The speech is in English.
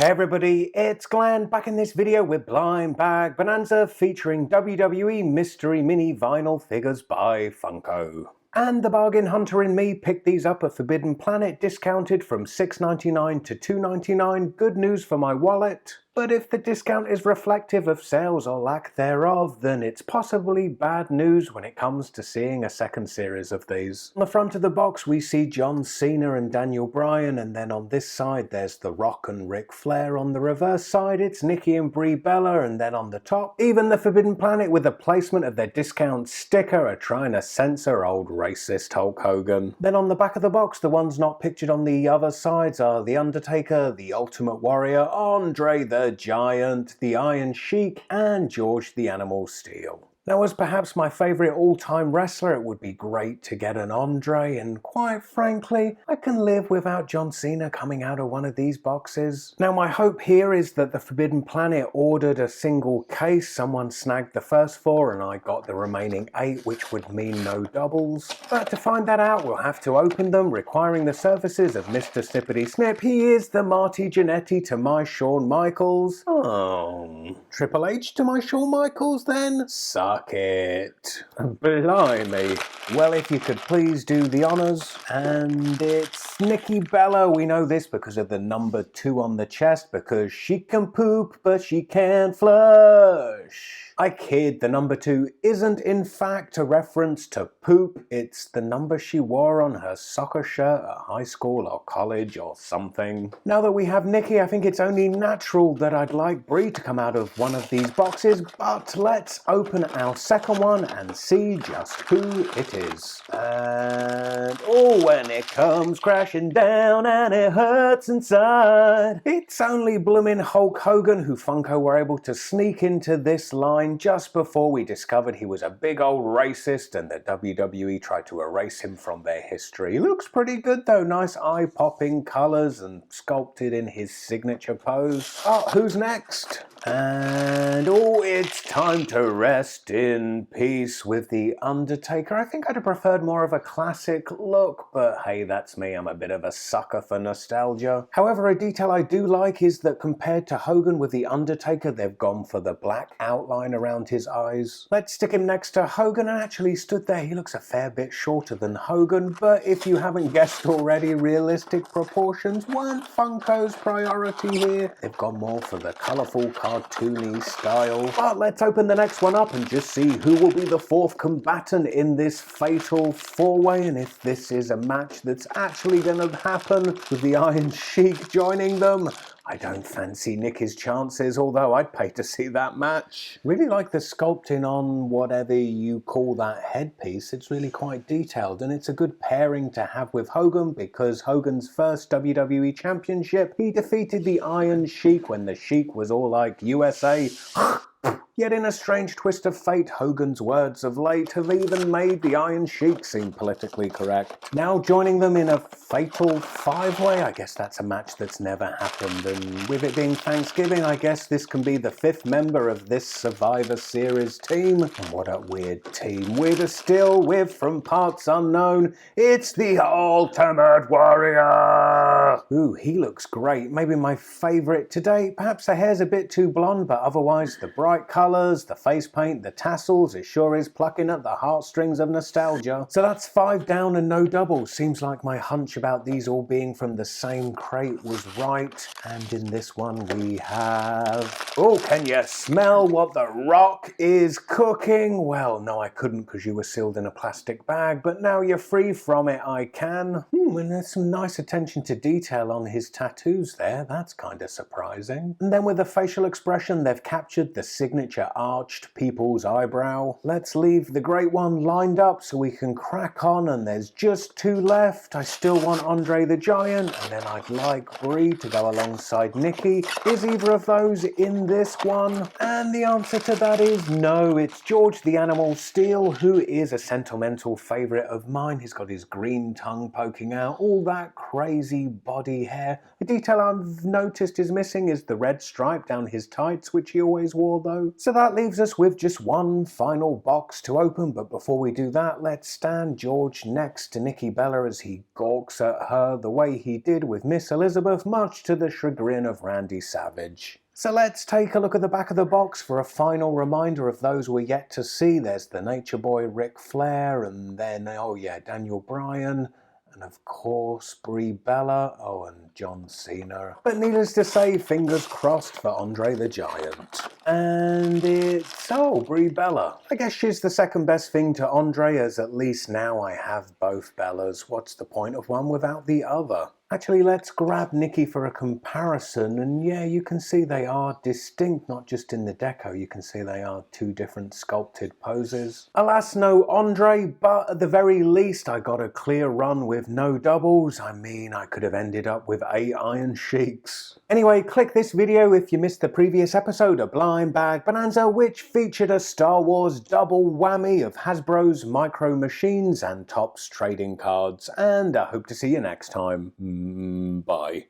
Hey everybody, it's Glenn back in this video with Blind Bag Bonanza featuring WWE Mystery Mini vinyl figures by Funko. And the bargain hunter in me picked these up at Forbidden Planet, discounted from $6.99 to $2.99. Good news for my wallet. But if the discount is reflective of sales or lack thereof, then it's possibly bad news when it comes to seeing a second series of these. On the front of the box we see John Cena and Daniel Bryan, and then on this side there's The Rock and Ric Flair. On the reverse side it's Nikki and Brie Bella, and then on the top, even the Forbidden Planet with the placement of their discount sticker are trying to censor old racist Hulk Hogan. Then on the back of the box, the ones not pictured on the other sides are The Undertaker, The Ultimate Warrior, Andre the Giant, the Iron Sheik, and George the Animal Steele. Now, as perhaps my favourite all-time wrestler, it would be great to get an Andre, and quite frankly, I can live without John Cena coming out of one of these boxes. Now, my hope here is that the Forbidden Planet ordered a single case, someone snagged the first 4 and I got the remaining 8, which would mean no doubles. But to find that out, we'll have to open them, requiring the services of Mr. Snippety Snip. He is the Marty Jannetty to my Shawn Michaels. Oh, Triple H to my Shawn Michaels then? Suck it. Blimey. Well, if you could please do the honours. And it's Nikki Bella. We know this because of the number 2 on the chest, because she can poop but she can't flush. I kid, the number 2 isn't in fact a reference to poop, it's the number she wore on her soccer shirt at high school or college or something. Now that we have Nikki, I think it's only natural that I'd like Brie to come out of one of these boxes, but let's open our second one and see just who it is. And oh, when it comes crashing down and it hurts inside, it's only bloomin' Hulk Hogan, who Funko were able to sneak into this line just before we discovered he was a big old racist and the WWE tried to erase him from their history. Looks pretty good though, nice eye-popping colours and sculpted in his signature pose. Oh, who's next? And oh, it's time to rest in peace with The Undertaker. I think I'd have preferred more of a classic look, but hey, that's me, I'm a bit of a sucker for nostalgia. However, a detail I do like is that compared to Hogan with The Undertaker, they've gone for the black outline around his eyes. Let's stick him next to Hogan, and actually stood there, he looks a fair bit shorter than Hogan, but if you haven't guessed already, realistic proportions weren't Funko's priority here. They've gone more for the colourful cartoony style. But let's open the next one up and just see who will be the 4th combatant in this fatal 4-way, and if this is a match that's actually going to happen with the Iron Sheik joining them. I don't fancy Nikki's chances, although I'd pay to see that match. Really like the sculpting on whatever you call that headpiece. It's really quite detailed, and it's a good pairing to have with Hogan, because Hogan's first WWE Championship, he defeated the Iron Sheik when the Sheik was all like, USA. Yet in a strange twist of fate, Hogan's words of late have even made the Iron Sheik seem politically correct. Now joining them in a fatal 5-way, I guess that's a match that's never happened, and with it being Thanksgiving, I guess this can be the 5th member of this Survivor Series team. And what a weird team. Weirder still, with from parts unknown, it's the Ultimate Warrior! Ooh, he looks great. Maybe my favourite today. Perhaps the hair's a bit too blonde, but otherwise the bright colours, the face paint, the tassels, it sure is plucking at the heartstrings of nostalgia. So that's 5 down and no doubles. Seems like my hunch about these all being from the same crate was right. And in this one we have... Oh, can you smell what The Rock is cooking? Well, no, I couldn't because you were sealed in a plastic bag, but now you're free from it, I can. And there's some nice attention to detail on his tattoos there. That's kind of surprising. And then with the facial expression, they've captured the signature arched people's eyebrow. Let's leave the great one lined up so we can crack on, and there's just 2 left. I still want Andre the Giant, and then I'd like Brie to go alongside Nikki. Is either of those in this one? And the answer to that is no, it's George the Animal Steele, who is a sentimental favourite of mine. He's got his green tongue poking coming out, all that crazy body hair. A detail I've noticed is missing is the red stripe down his tights, which he always wore though. So that leaves us with just one final box to open, but before we do that, let's stand George next to Nikki Bella as he gawks at her the way he did with Miss Elizabeth, much to the chagrin of Randy Savage. So let's take a look at the back of the box for a final reminder of those we're yet to see. There's the Nature Boy Ric Flair, and then, oh yeah, Daniel Bryan, and of course Brie Bella, oh, and John Cena. But needless to say, fingers crossed for Andre the Giant. And it's, oh, Brie Bella. I guess she's the second best thing to Andre, as at least now I have both Bellas. What's the point of one without the other? Actually, let's grab Nikki for a comparison, and yeah, you can see they are distinct, not just in the deco, you can see they are two different sculpted poses. Alas, no Andre, but at the very least I got a clear run with no doubles. I mean, I could have ended up with 8 Iron Sheiks. Anyway, click this video if you missed the previous episode of Blind Bag Bonanza, which featured a Star Wars double whammy of Hasbro's Micro Machines and Topps trading cards, and I hope to see you next time. Bye.